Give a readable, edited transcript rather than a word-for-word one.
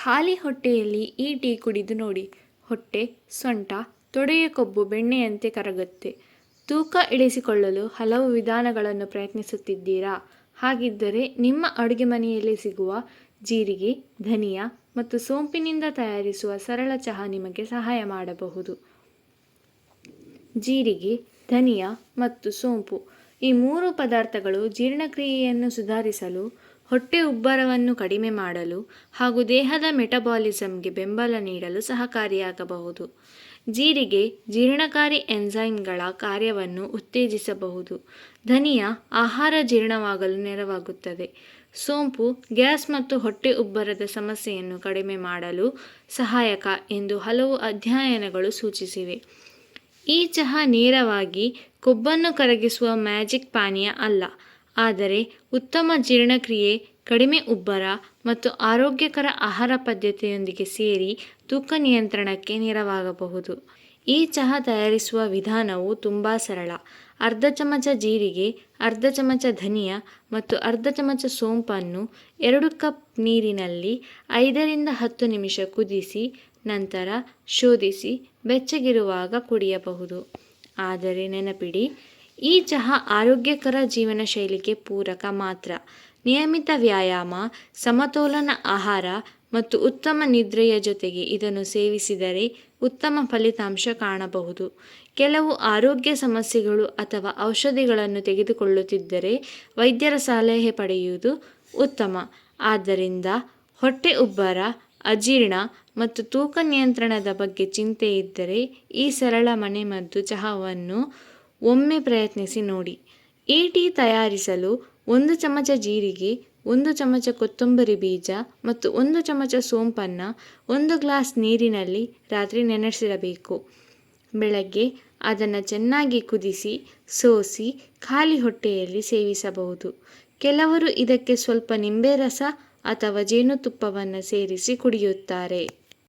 ಖಾಲಿ ಹೊಟ್ಟೆಯಲ್ಲಿ ಈ ಟೀ ಕುಡಿದು ನೋಡಿ. ಹೊಟ್ಟೆ, ಸೊಂಟ, ತೊಡೆಯ ಕೊಬ್ಬು ಬೆಣ್ಣೆಯಂತೆ ಕರಗುತ್ತೆ. ತೂಕ ಇಳಿಸಿಕೊಳ್ಳಲು ಹಲವು ವಿಧಾನಗಳನ್ನು ಪ್ರಯತ್ನಿಸುತ್ತಿದ್ದೀರಾ? ಹಾಗಿದ್ದರೆ ನಿಮ್ಮ ಅಡುಗೆ ಮನೆಯಲ್ಲಿ ಸಿಗುವ ಜೀರಿಗೆ, ಧನಿಯಾ ಮತ್ತು ಸೋಂಪಿನಿಂದ ತಯಾರಿಸುವ ಸರಳ ಚಹಾ ನಿಮಗೆ ಸಹಾಯ ಮಾಡಬಹುದು. ಜೀರಿಗೆ, ಧನಿಯಾ ಮತ್ತು ಸೋಂಪು ಈ 3 ಪದಾರ್ಥಗಳು ಜೀರ್ಣಕ್ರಿಯೆಯನ್ನು ಸುಧಾರಿಸಲು, ಹೊಟ್ಟೆ ಉಬ್ಬರವನ್ನು ಕಡಿಮೆ ಮಾಡಲು ಹಾಗೂ ದೇಹದ ಮೆಟಬಾಲಿಸಮ್ಗೆ ಬೆಂಬಲ ನೀಡಲು ಸಹಕಾರಿಯಾಗಬಹುದು. ಜೀರಿಗೆ ಜೀರ್ಣಕಾರಿ ಎನ್ಸೈಮ್ಗಳ ಕಾರ್ಯವನ್ನು ಉತ್ತೇಜಿಸಬಹುದು. ಧನಿಯಾ ಆಹಾರ ಜೀರ್ಣವಾಗಲು ನೆರವಾಗುತ್ತದೆ. ಸೋಂಪು ಗ್ಯಾಸ್ ಮತ್ತು ಹೊಟ್ಟೆ ಉಬ್ಬರದ ಸಮಸ್ಯೆಯನ್ನು ಕಡಿಮೆ ಮಾಡಲು ಸಹಾಯಕ ಎಂದು ಹಲವು ಅಧ್ಯಯನಗಳು ಸೂಚಿಸಿವೆ. ಈ ಚಹಾ ನೇರವಾಗಿ ಕೊಬ್ಬನ್ನು ಕರಗಿಸುವ ಮ್ಯಾಜಿಕ್ ಪಾನೀಯ ಅಲ್ಲ, ಆದರೆ ಉತ್ತಮ ಜೀರ್ಣಕ್ರಿಯೆ, ಕಡಿಮೆ ಉಬ್ಬರ ಮತ್ತು ಆರೋಗ್ಯಕರ ಆಹಾರ ಪದ್ಧತಿಯೊಂದಿಗೆ ಸೇರಿ ತೂಕ ನಿಯಂತ್ರಣಕ್ಕೆ ನೆರವಾಗಬಹುದು. ಈ ಚಹಾ ತಯಾರಿಸುವ ವಿಧಾನವು ತುಂಬ ಸರಳ. ಅರ್ಧ ಚಮಚ ಜೀರಿಗೆ, ಅರ್ಧ ಚಮಚ ಧನಿಯಾ ಮತ್ತು ಅರ್ಧ ಚಮಚ ಸೋಂಪನ್ನು 2 ಕಪ್ ನೀರಿನಲ್ಲಿ 5 ರಿಂದ 10 ನಿಮಿಷ ಕುದಿಸಿ, ನಂತರ ಶೋಧಿಸಿ ಬೆಚ್ಚಗಿರುವಾಗ ಕುಡಿಯಬಹುದು. ಆದರೆ ನೆನಪಿಡಿ, ಈ ಚಹಾ ಆರೋಗ್ಯಕರ ಜೀವನ ಶೈಲಿಗೆ ಪೂರಕ ಮಾತ್ರ. ನಿಯಮಿತ ವ್ಯಾಯಾಮ, ಸಮತೋಲನ ಆಹಾರ ಮತ್ತು ಉತ್ತಮ ನಿದ್ರೆಯ ಜೊತೆಗೆ ಇದನ್ನು ಸೇವಿಸಿದರೆ ಉತ್ತಮ ಫಲಿತಾಂಶ ಕಾಣಬಹುದು. ಕೆಲವು ಆರೋಗ್ಯ ಸಮಸ್ಯೆಗಳು ಅಥವಾ ಔಷಧಿಗಳನ್ನು ತೆಗೆದುಕೊಳ್ಳುತ್ತಿದ್ದರೆ ವೈದ್ಯರ ಸಲಹೆ ಪಡೆಯುವುದು ಉತ್ತಮ. ಆದ್ದರಿಂದ ಹೊಟ್ಟೆ ಉಬ್ಬರ, ಅಜೀರ್ಣ ಮತ್ತು ತೂಕ ನಿಯಂತ್ರಣದ ಬಗ್ಗೆ ಚಿಂತೆ ಇದ್ದರೆ ಈ ಸರಳ ಮನೆಮದ್ದು ಚಹಾವನ್ನು ಒಮ್ಮೆ ಪ್ರಯತ್ನಿಸಿ ನೋಡಿ. ಈ ಟೀ ತಯಾರಿಸಲು 1 ಚಮಚ ಜೀರಿಗೆ, 1 ಚಮಚ ಕೊತ್ತಂಬರಿ ಬೀಜ ಮತ್ತು 1 ಚಮಚ ಸೋಂಪನ್ನು 1 ಗ್ಲಾಸ್ ನೀರಿನಲ್ಲಿ ರಾತ್ರಿ ನೆನೆಸಿಡಬೇಕು. ಬೆಳಗ್ಗೆ ಅದನ್ನು ಚೆನ್ನಾಗಿ ಕುದಿಸಿ, ಸೋಸಿ ಖಾಲಿ ಹೊಟ್ಟೆಯಲ್ಲಿ ಸೇವಿಸಬಹುದು. ಕೆಲವರು ಇದಕ್ಕೆ ಸ್ವಲ್ಪ ನಿಂಬೆ ರಸ ಅಥವಾ ಜೇನುತುಪ್ಪವನ್ನು ಸೇರಿಸಿ ಕುಡಿಯುತ್ತಾರೆ.